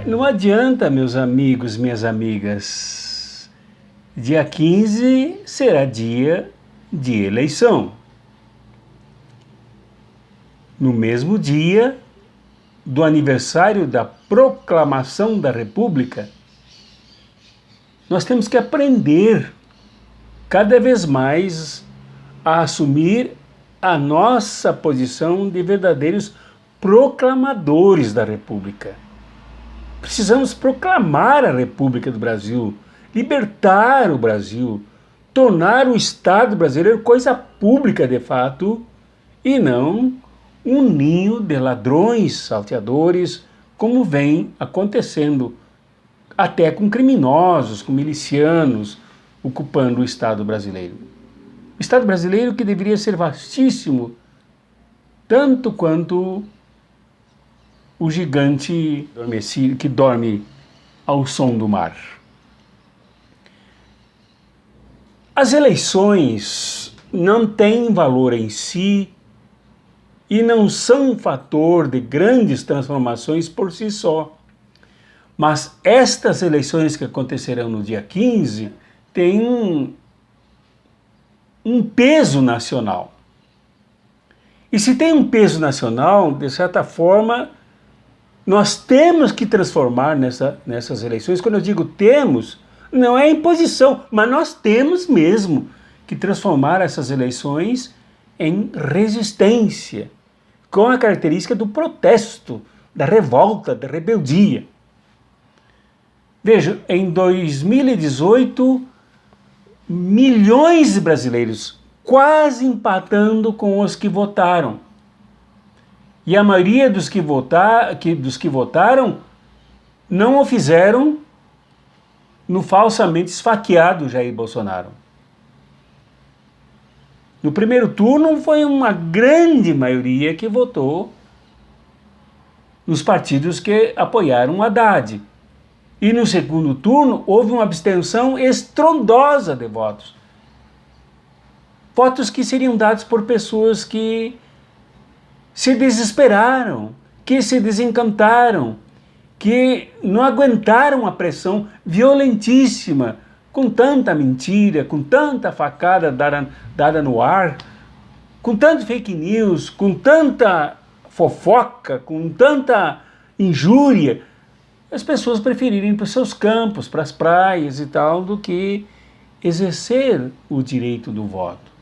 Não adianta, meus amigos, minhas amigas. Dia 15 será dia de eleição. No mesmo dia do aniversário da proclamação da República, nós temos que aprender cada vez mais a assumir a nossa posição de verdadeiros proclamadores da República. Precisamos proclamar a República do Brasil, libertar o Brasil, tornar o Estado brasileiro coisa pública de fato e não um ninho de ladrões, salteadores, como vem acontecendo até com criminosos, com milicianos, ocupando o Estado brasileiro. O Estado brasileiro que deveria ser vastíssimo, tanto quanto o gigante que dorme ao som do mar. As eleições não têm valor em si e não são um fator de grandes transformações por si só. Mas estas eleições que acontecerão no dia 15 têm um peso nacional. E se tem um peso nacional, de certa forma, nós temos que transformar nessas eleições. Quando eu digo temos, não é imposição, mas nós temos mesmo que transformar essas eleições em resistência, com a característica do protesto, da revolta, da rebeldia. Veja, em 2018, milhões de brasileiros quase empatando com os que votaram. E a maioria dos que votaram não o fizeram no falsamente esfaqueado Jair Bolsonaro. No primeiro turno foi uma grande maioria que votou nos partidos que apoiaram o Haddad. E no segundo turno houve uma abstenção estrondosa de votos. Votos que seriam dados por pessoas que se desesperaram, que se desencantaram, que não aguentaram a pressão violentíssima, com tanta mentira, com tanta facada dada no ar, com tanto fake news, com tanta fofoca, com tanta injúria. As pessoas preferiram ir para os seus campos, para as praias e tal, do que exercer o direito do voto.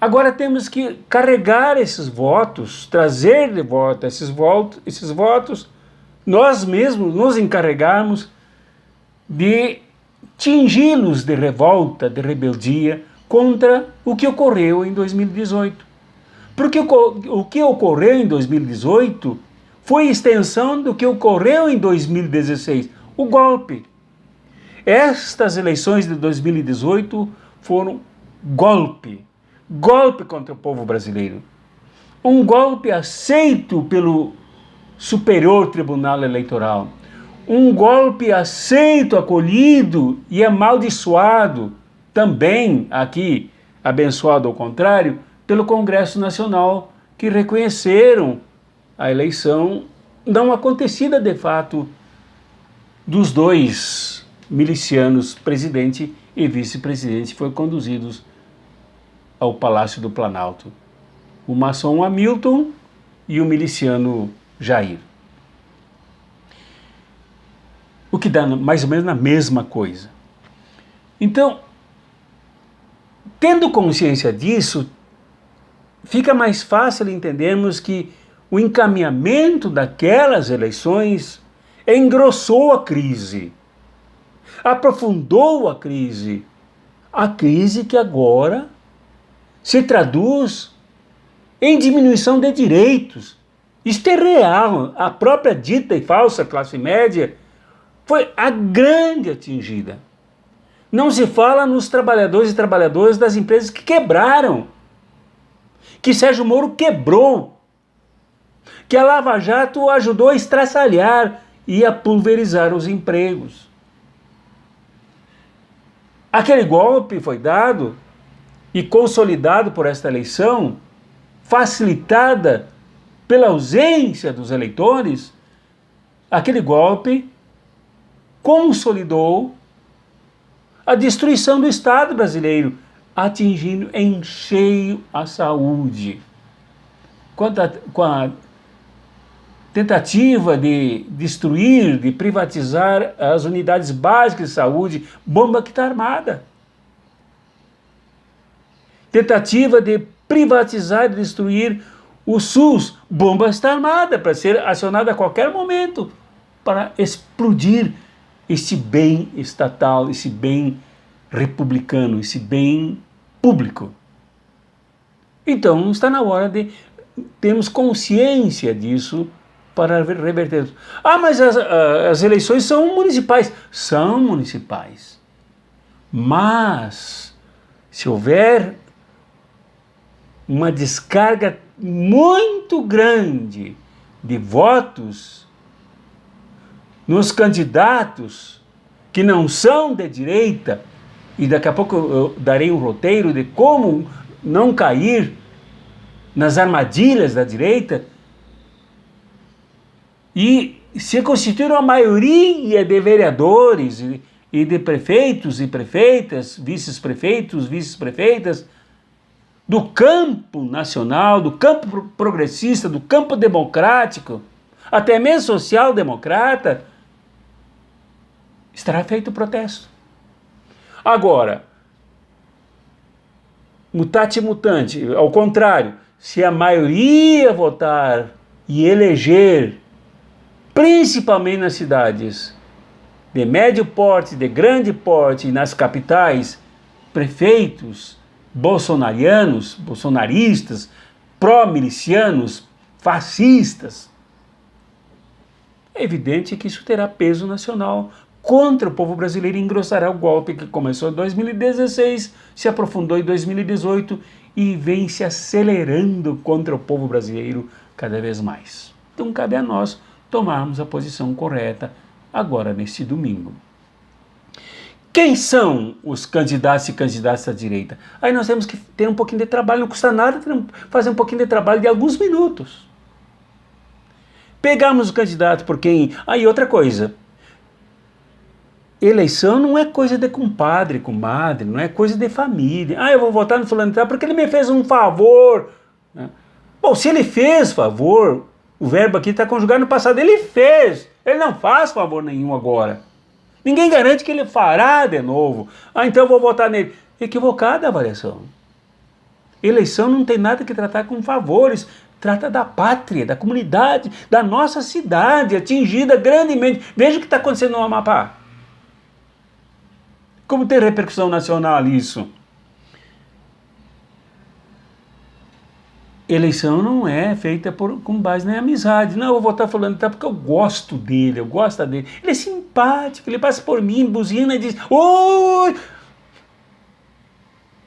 Agora temos que carregar esses votos, trazer de volta esses votos, nós mesmos nos encarregarmos de tingi-los de revolta, de rebeldia contra o que ocorreu em 2018. Porque o que ocorreu em 2018 foi extensão do que ocorreu em 2016, o golpe. Estas eleições de 2018 foram golpe contra o povo brasileiro. Um golpe aceito pelo Superior Tribunal Eleitoral. Um golpe aceito, acolhido e amaldiçoado, também aqui, abençoado ao contrário, pelo Congresso Nacional, que reconheceram a eleição não acontecida de fato dos dois milicianos, presidente e vice-presidente, que foram conduzidos ao Palácio do Planalto. O maçom Hamilton e o miliciano Jair. O que dá mais ou menos na mesma coisa. Então, tendo consciência disso, fica mais fácil entendermos que o encaminhamento daquelas eleições engrossou a crise, aprofundou a crise que agora se traduz em diminuição de direitos. Isto é real. A própria dita e falsa classe média foi a grande atingida. Não se fala nos trabalhadores e trabalhadoras das empresas que quebraram, que Sérgio Moro quebrou, que a Lava Jato ajudou a estraçalhar e a pulverizar os empregos. Aquele golpe foi dado e consolidado por esta eleição, facilitada pela ausência dos eleitores, aquele golpe consolidou a destruição do Estado brasileiro, atingindo em cheio a saúde. Com a tentativa de destruir, de privatizar as unidades básicas de saúde, bomba que está armada. Tentativa de privatizar e destruir o SUS, bomba está armada para ser acionada a qualquer momento para explodir esse bem estatal, esse bem republicano, esse bem público. Então está na hora de termos consciência disso para reverter. Ah, mas as eleições são municipais. São municipais. Mas se houver uma descarga muito grande de votos nos candidatos que não são de direita, e daqui a pouco eu darei um roteiro de como não cair nas armadilhas da direita, e se constituir uma maioria de vereadores e de prefeitos e prefeitas, vice-prefeitos, vice-prefeitas, do campo nacional, do campo progressista, do campo democrático, até mesmo social-democrata, estará feito o protesto. Agora, mutati mutante, ao contrário, se a maioria votar e eleger, principalmente nas cidades de médio porte, de grande porte, nas capitais, prefeitos bolsonarianos, bolsonaristas, pró-milicianos, fascistas, é evidente que isso terá peso nacional contra o povo brasileiro e engrossará o golpe que começou em 2016, se aprofundou em 2018 e vem se acelerando contra o povo brasileiro cada vez mais. Então cabe a nós tomarmos a posição correta agora neste domingo. Quem são os candidatos e candidatas da direita? Aí nós temos que ter um pouquinho de trabalho, não custa nada fazer um pouquinho de trabalho de alguns minutos. Pegarmos o candidato por quem... Aí outra coisa, eleição não é coisa de compadre, comadre, não é coisa de família. Ah, eu vou votar no fulano tal porque ele me fez um favor. Bom, se ele fez favor, o verbo aqui está conjugado no passado, ele fez, ele não faz favor nenhum agora. Ninguém garante que ele fará de novo. Ah, então eu vou votar nele. Equivocada a avaliação. Eleição não tem nada que tratar com favores, trata da pátria, da comunidade, da nossa cidade, atingida grandemente. Veja o que está acontecendo no Amapá. Como tem repercussão nacional isso? Eleição não é feita com base na amizade. Não, eu vou votar falando tá porque eu gosto dele, eu gosto dele. Ele é simpático, ele passa por mim, buzina e diz: oi!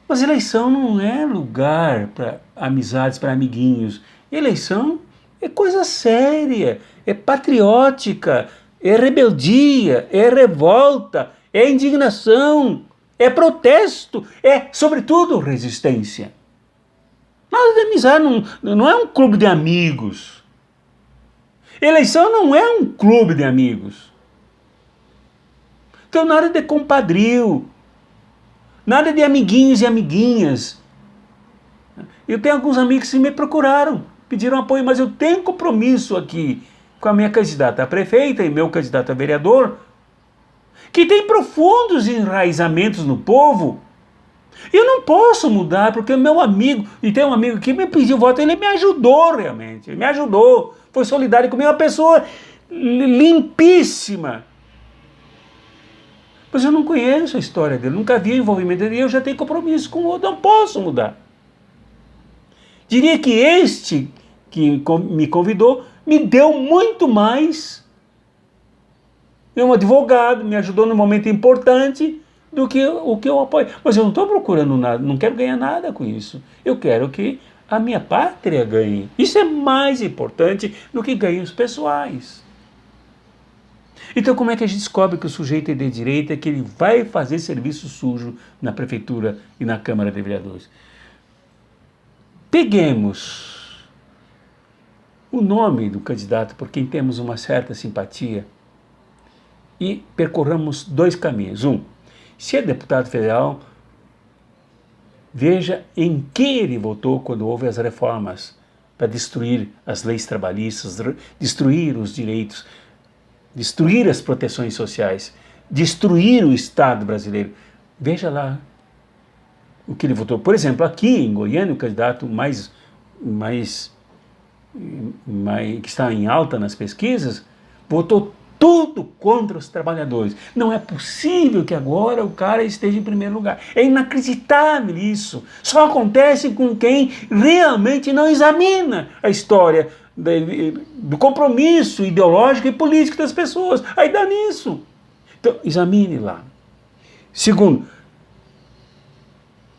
Mas eleição não é lugar para amizades, para amiguinhos. Eleição é coisa séria, é patriótica, é rebeldia, é revolta, é indignação, é protesto, é, sobretudo, resistência. Nada de amizade, não é um clube de amigos. Eleição não é um clube de amigos. Então nada de compadrio, nada de amiguinhos e amiguinhas. Eu tenho alguns amigos que me procuraram, pediram apoio, mas eu tenho compromisso aqui com a minha candidata a prefeita e meu candidato a vereador, que tem profundos enraizamentos no povo. Eu não posso mudar, porque o meu amigo, e tem um amigo que me pediu voto, ele me ajudou realmente, ele me ajudou, foi solidário comigo, uma pessoa limpíssima. Mas eu não conheço a história dele, nunca vi o envolvimento dele, e eu já tenho compromisso com o outro, não posso mudar. Diria que este que me convidou me deu muito mais, é um advogado, me ajudou num momento importante, do que o que eu apoio. Mas eu não estou procurando nada, não quero ganhar nada com isso. Eu quero que a minha pátria ganhe. Isso é mais importante do que ganhos pessoais. Então como é que a gente descobre que o sujeito é de direita, que ele vai fazer serviço sujo na prefeitura e na Câmara de Vereadores? Peguemos o nome do candidato por quem temos uma certa simpatia e percorramos dois caminhos. Um, se é deputado federal, veja em que ele votou quando houve as reformas para destruir as leis trabalhistas, destruir os direitos, destruir as proteções sociais, destruir o Estado brasileiro. Veja lá o que ele votou. Por exemplo, aqui em Goiânia, o candidato que está em alta nas pesquisas, votou tudo contra os trabalhadores. Não é possível que agora o cara esteja em primeiro lugar. É inacreditável isso. Só acontece com quem realmente não examina a história do compromisso ideológico e político das pessoas. Aí dá nisso. Então, examine lá. Segundo,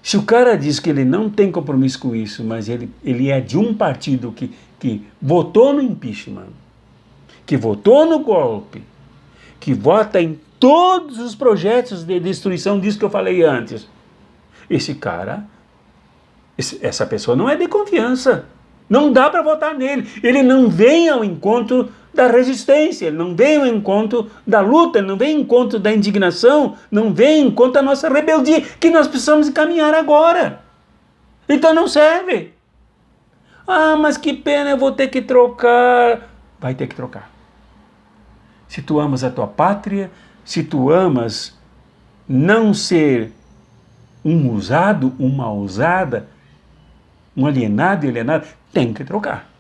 se o cara diz que ele não tem compromisso com isso, mas ele é de um partido que votou no impeachment, que votou no golpe, que vota em todos os projetos de destruição disso que eu falei antes, essa pessoa não é de confiança. Não dá para votar nele. Ele não vem ao encontro da resistência, ele não vem ao encontro da luta, ele não vem ao encontro da indignação, não vem ao encontro da nossa rebeldia, que nós precisamos encaminhar agora. Então não serve. Ah, mas que pena, eu vou ter que trocar. Vai ter que trocar. Se tu amas a tua pátria, se tu amas não ser um usado, uma ousada, um alienado e alienado, tem que trocar.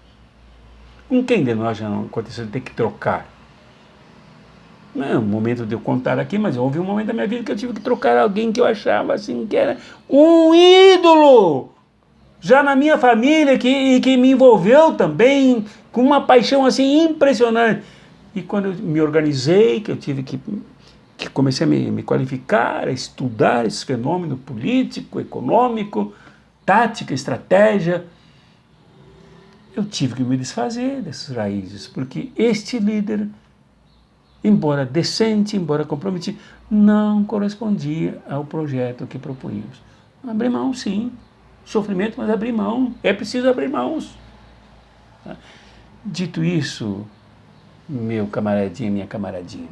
Com quem de nós já não aconteceu de ter que trocar? Não é o momento de eu contar aqui, mas houve um momento da minha vida que eu tive que trocar alguém que eu achava assim que era um ídolo, já na minha família, que me envolveu também com uma paixão assim impressionante. E quando eu me organizei, que eu tive que comecei a me qualificar, a estudar esse fenômeno político, econômico, tática, estratégia, eu tive que me desfazer dessas raízes, porque este líder, embora decente, embora comprometido, não correspondia ao projeto que propunhamos. Abrir mão, sim. Sofrimento, mas abrir mão. É preciso abrir mãos. Dito isso, meu camaradinho, minha camaradinha,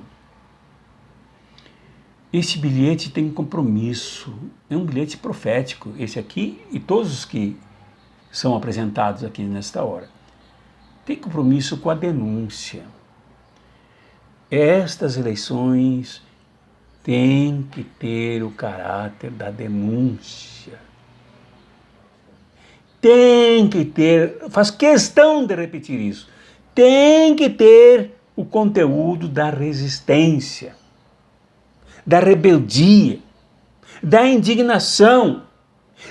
esse bilhete tem compromisso. É um bilhete profético, esse aqui e todos os que são apresentados aqui nesta hora. Tem compromisso com a denúncia. Estas eleições têm que ter o caráter da denúncia. Tem que ter, faz questão de repetir isso, tem que ter o conteúdo da resistência, da rebeldia, da indignação,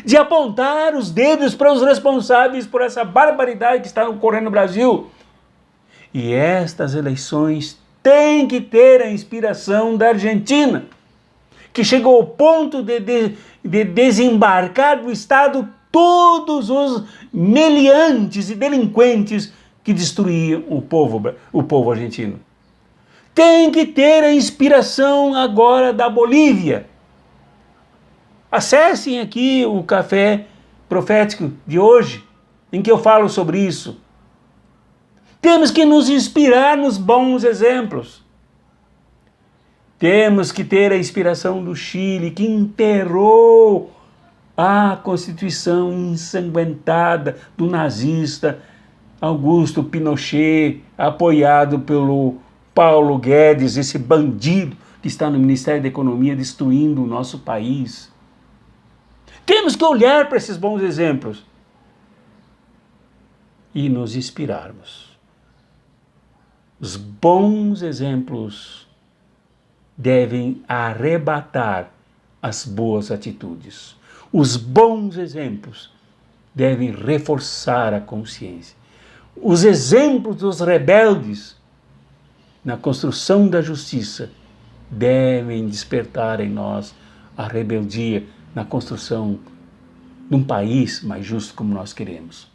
de apontar os dedos para os responsáveis por essa barbaridade que está ocorrendo no Brasil. E estas eleições têm que ter a inspiração da Argentina, que chegou ao ponto de desembarcar do Estado todos os meliantes e delinquentes que destruíam o povo argentino. Tem que ter a inspiração agora da Bolívia. Acessem aqui o Café Profético de hoje, em que eu falo sobre isso. Temos que nos inspirar nos bons exemplos. Temos que ter a inspiração do Chile, que enterrou a Constituição ensanguentada do nazista Augusto Pinochet, apoiado pelo Paulo Guedes, esse bandido que está no Ministério da Economia destruindo o nosso país. Temos que olhar para esses bons exemplos e nos inspirarmos. Os bons exemplos devem arrebatar as boas atitudes. Os bons exemplos devem reforçar a consciência. Os exemplos dos rebeldes na construção da justiça devem despertar em nós a rebeldia na construção de um país mais justo como nós queremos.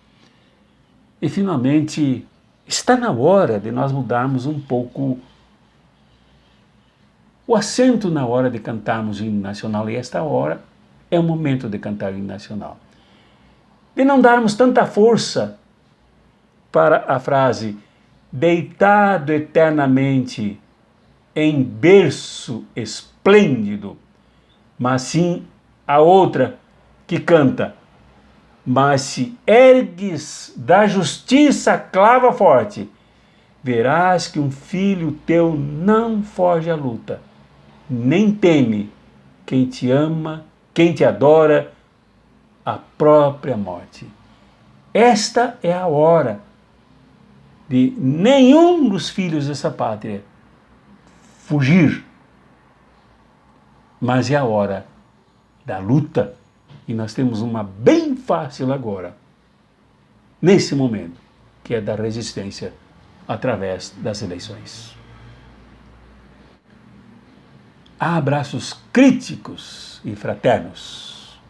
E, finalmente, está na hora de nós mudarmos um pouco o acento na hora de cantarmos o hino nacional, e esta hora é o momento de cantar o hino nacional. De não darmos tanta força para a frase deitado eternamente em berço esplêndido, mas sim a outra que canta: mas se ergues da justiça clava forte, verás que um filho teu não foge à luta, nem teme quem te ama, quem te adora, a própria morte. Esta é a hora de nenhum dos filhos dessa pátria fugir, mas é a hora da luta, e nós temos uma bem fácil agora, nesse momento, que é da resistência através das eleições. Há abraços críticos e fraternos.